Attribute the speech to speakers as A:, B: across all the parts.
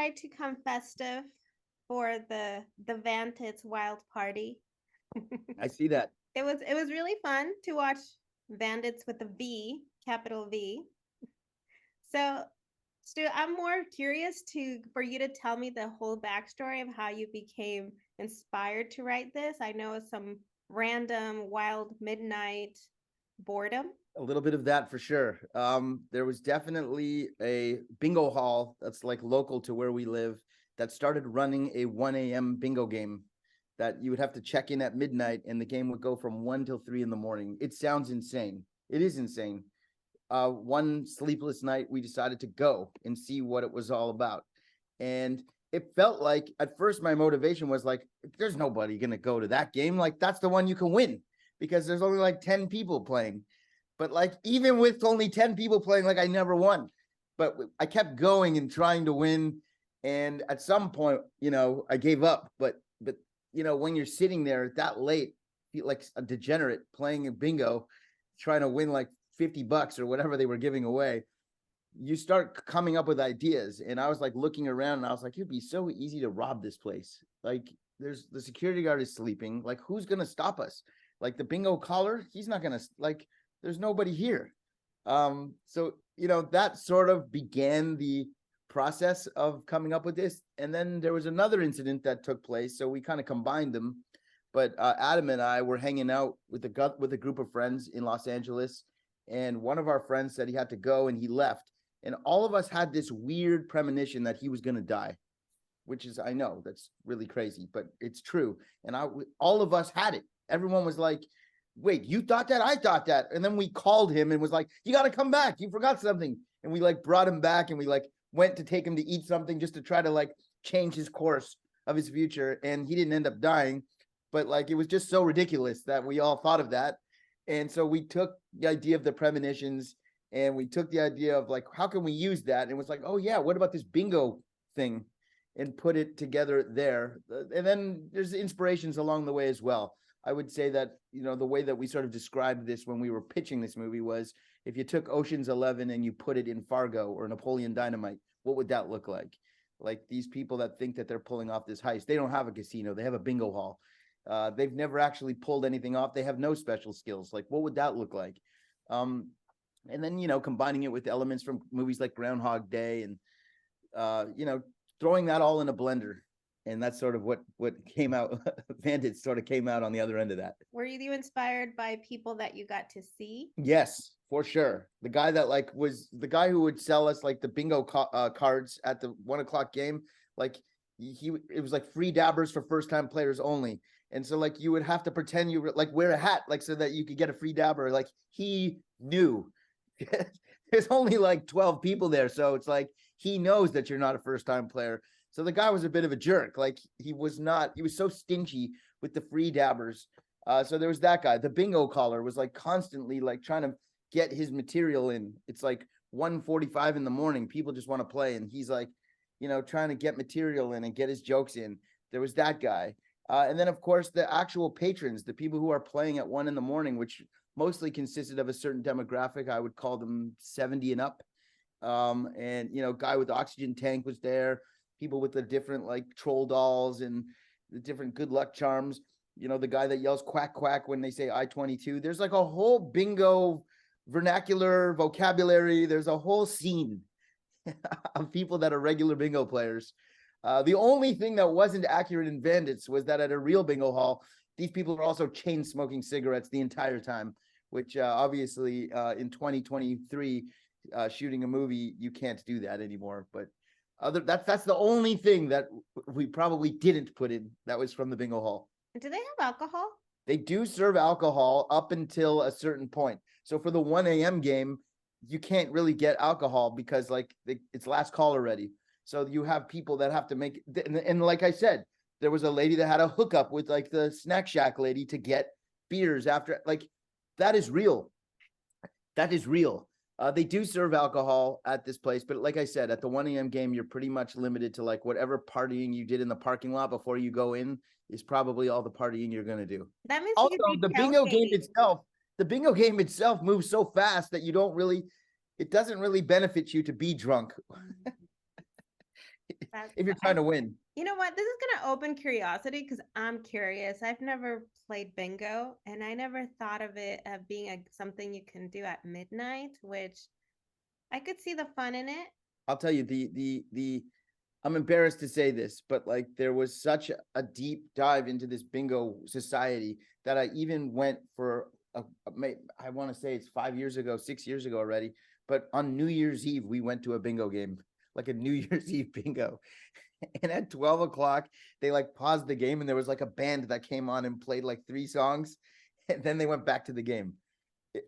A: tried to come festive for the Vandits wild party.
B: I see that.
A: It was really fun to watch Vandits with a V, capital V. So, Stu, I'm more curious for you to tell me the whole backstory of how you became inspired to write this. I know it's some random wild midnight boredom.
B: A little bit of that for sure. There was definitely a bingo hall that's like local to where we live that started running a 1 a.m. bingo game that you would have to check in at midnight and the game would go from 1 till 3 in the morning. It sounds insane. It is insane. One sleepless night, we decided to go and see what it was all about. And it felt like at first my motivation was like, there's nobody going to go to that game. Like that's the one you can win because there's only like 10 people playing. But like, even with only 10 people playing, like I never won, but I kept going and trying to win. And at some point, I gave up, but when you're sitting there that late, feel like a degenerate playing a bingo, trying to win like $50 or whatever they were giving away, you start coming up with ideas. And I was like looking around and I was like, it'd be so easy to rob this place. Like there's the security guard is sleeping. Like who's going to stop us? Like the bingo caller, he's not going to like, there's nobody here. So, that sort of began the process of coming up with this. And then there was another incident that took place. So we kind of combined them. But Adam and I were hanging out with a group of friends in Los Angeles. And one of our friends said he had to go and he left. And all of us had this weird premonition that he was going to die, which is, I know that's really crazy, but it's true. And all of us had it. Everyone was like, wait, you thought that? I thought that. And then we called him and was like, you got to come back. You forgot something. And we like brought him back and we like went to take him to eat something just to try to like change his course of his future. And he didn't end up dying, but like, it was just so ridiculous that we all thought of that. And so we took the idea of the premonitions and we took the idea of like, how can we use that? And it was like, oh yeah, what about this bingo thing? And put it together there. And then there's inspirations along the way as well. I would say that, the way that we sort of described this when we were pitching this movie was if you took Ocean's 11 and you put it in Fargo or Napoleon Dynamite, what would that look like? Like these people that think that they're pulling off this heist, they don't have a casino, they have a bingo hall. They've never actually pulled anything off. They have no special skills. Like, what would that look like? And then, combining it with elements from movies like Groundhog Day and, throwing that all in a blender. And that's sort of what came out. Vandits sort of came out on the other end of that.
A: Were you inspired by people that you got to see?
B: Yes, for sure. The guy that like was the guy who would sell us like the bingo cards at the 1 o'clock game. Like it was like free dabbers for first time players only. And so like you would have to pretend you were like wear a hat, like so that you could get a free dabber. Like he knew. There's only like 12 people there. So it's like he knows that you're not a first time player. So the guy was a bit of a jerk. Like he was so stingy with the free dabbers. So there was that guy. The bingo caller was like constantly like trying to get his material in. It's like 1:45 in the morning. People just want to play. And he's like, trying to get material in and get his jokes in. There was that guy. And then of course the actual patrons, the people who are playing at 1 in the morning, which mostly consisted of a certain demographic. I would call them 70 and up. And, guy with the oxygen tank was there. People with the different like troll dolls and the different good luck charms, the guy that yells quack, quack when they say I-22. There's like a whole bingo vernacular vocabulary. There's a whole scene of people that are regular bingo players. The only thing that wasn't accurate in Vandits was that at a real bingo hall, these people are also chain smoking cigarettes the entire time, which obviously in 2023, shooting a movie, you can't do that anymore. But that's the only thing that we probably didn't put in that was from the bingo hall.
A: Do they have alcohol?
B: They do serve alcohol up until a certain point. So for the 1 a.m. game, you can't really get alcohol because like it's last call already. So you have people that have to make, and like I said, there was a lady that had a hookup with like the Snack Shack lady to get beers after, like that is real. That is real. They do serve alcohol at this place, but like I said, at the 1 a.m. game, you're pretty much limited to like whatever partying you did in the parking lot before you go in is probably all the partying you're going to do.
A: That means
B: also the bingo game itself moves so fast that it doesn't really benefit you to be drunk.
A: That's
B: if you're trying to win.
A: You know what? This is going to open curiosity because I'm curious. I've never played bingo and I never thought of it as being something you can do at midnight, which I could see the fun in it.
B: I'll tell you the I'm embarrassed to say this, but like there was such a deep dive into this bingo society that I even went for I want to say it's 5 years ago, 6 years ago already. But on New Year's Eve, we went to a bingo game, like a New Year's Eve bingo. And at 12 o'clock, they like paused the game and there was like a band that came on and played like 3 songs. And then they went back to the game.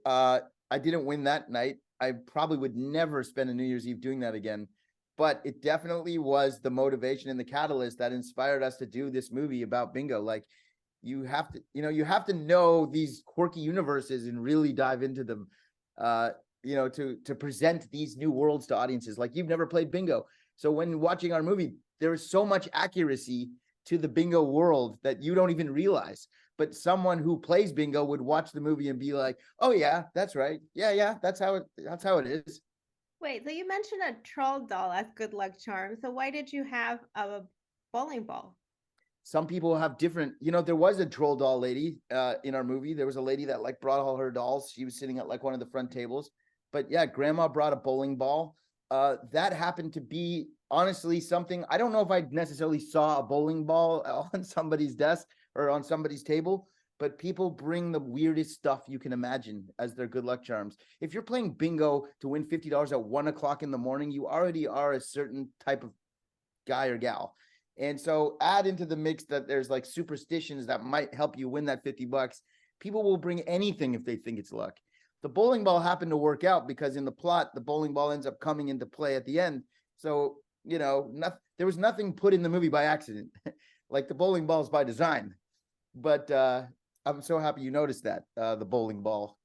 B: I didn't win that night. I probably would never spend a New Year's Eve doing that again. But it definitely was the motivation and the catalyst that inspired us to do this movie about bingo. Like you have to know these quirky universes and really dive into them, to present these new worlds to audiences. Like you've never played bingo. So when watching our movie, there is so much accuracy to the bingo world that you don't even realize. But someone who plays bingo would watch the movie and be like, "Oh yeah, that's right. Yeah, that's how it is."
A: Wait, so you mentioned a troll doll as good luck charm. So why did you have a bowling ball?
B: Some people have different, there was a troll doll lady in our movie. There was a lady that like brought all her dolls. She was sitting at like one of the front tables. But yeah, grandma brought a bowling ball. That happened to be honestly something. I don't know if I necessarily saw a bowling ball on somebody's desk or on somebody's table, but people bring the weirdest stuff you can imagine as their good luck charms. If you're playing bingo to win $50 at 1 o'clock in the morning, you already are a certain type of guy or gal. And so add into the mix that there's like superstitions that might help you win that $50. People will bring anything if they think it's luck. The bowling ball happened to work out because in the plot, the bowling ball ends up coming into play at the end. So, there was nothing put in the movie by accident. Like the bowling ball is by design. But I'm so happy you noticed that, the bowling ball.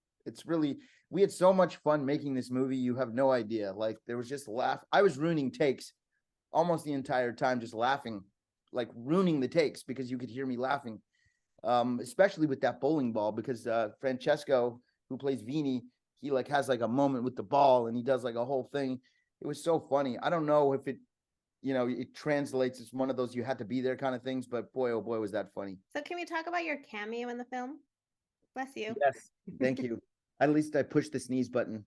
B: We had so much fun making this movie. You have no idea. Like there was just I was ruining takes almost the entire time, just laughing, like ruining the takes because you could hear me laughing, especially with that bowling ball because Francesco, who plays Vini, he like has like a moment with the ball and he does like a whole thing. It was so funny. I don't know if it translates as one of those you had to be there kind of things, but boy, oh boy, was that funny.
A: So can we talk about your cameo in the film? Bless you.
B: Yes, thank you. At least I pushed the sneeze button.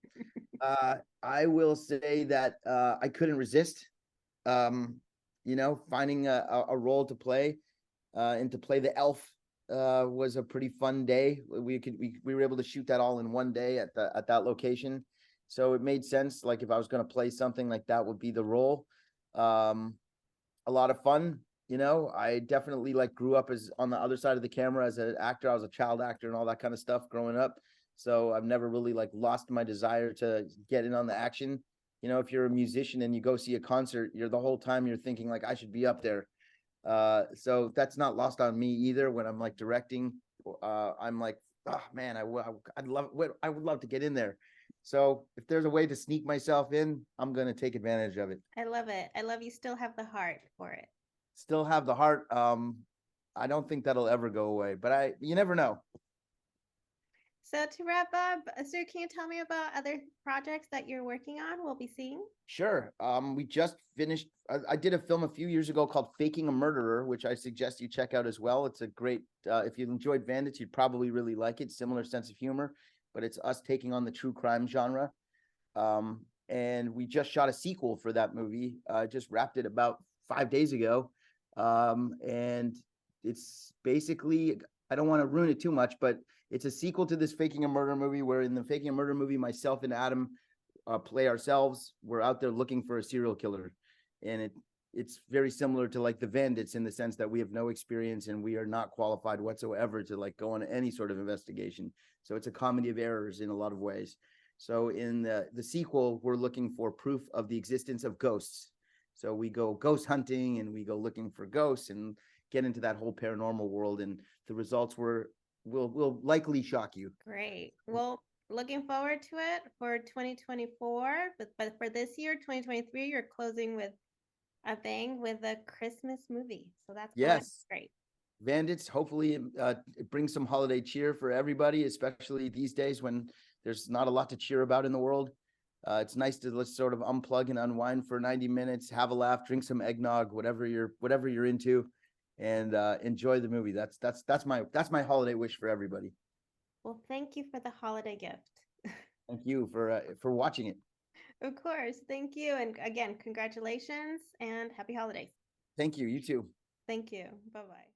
B: I will say that I couldn't resist. Finding a role to play and to play the elf was a pretty fun day. We were able to shoot that all in one day at that location. So it made sense. Like if I was going to play something like that would be the role. A lot of fun. I definitely like grew up as on the other side of the camera as an actor. I was a child actor and all that kind of stuff growing up. So I've never really like lost my desire to get in on the action. If you're a musician and you go see a concert, the whole time you're thinking like I should be up there. So that's not lost on me either. When I'm like directing, I'm like, oh man, I would love to get in there. So if there's a way to sneak myself in, I'm going to take advantage of it.
A: I love it. I love you still have the heart for it.
B: Still have the heart. I don't think that'll ever go away, but you never know.
A: So to wrap up, sir, can you tell me about other projects that you're working on we'll be seeing?
B: Sure. We just finished. I did a film a few years ago called Faking a Murderer, which I suggest you check out as well. It's a great, if you enjoyed Vandits, you'd probably really like it. Similar sense of humor, but it's us taking on the true crime genre. And we just shot a sequel for that movie. Just wrapped it about 5 days ago. And it's basically, I don't want to ruin it too much, but it's a sequel to this Faking a Murder movie where in the Faking a Murder movie, myself and Adam play ourselves. We're out there looking for a serial killer. And it's very similar to like the Vandits in the sense that we have no experience and we are not qualified whatsoever to like go on any sort of investigation. So it's a comedy of errors in a lot of ways. So in the sequel, we're looking for proof of the existence of ghosts. So we go ghost hunting and we go looking for ghosts and get into that whole paranormal world. And the results will likely shock you.
A: Great. Well, looking forward to it for 2024. But for this year, 2023, you're closing with a bang with a Christmas movie. So that's great.
B: Vandits, hopefully it brings some holiday cheer for everybody, especially these days when there's not a lot to cheer about in the world. It's nice to let's sort of unplug and unwind for 90 minutes, have a laugh, drink some eggnog, whatever you're into, and enjoy the movie. That's my holiday wish for everybody.
A: Well, thank you for the holiday gift.
B: Thank you for watching it.
A: Of course. Thank you. And again, congratulations and happy holidays.
B: Thank you. You too.
A: Thank you. Bye-bye.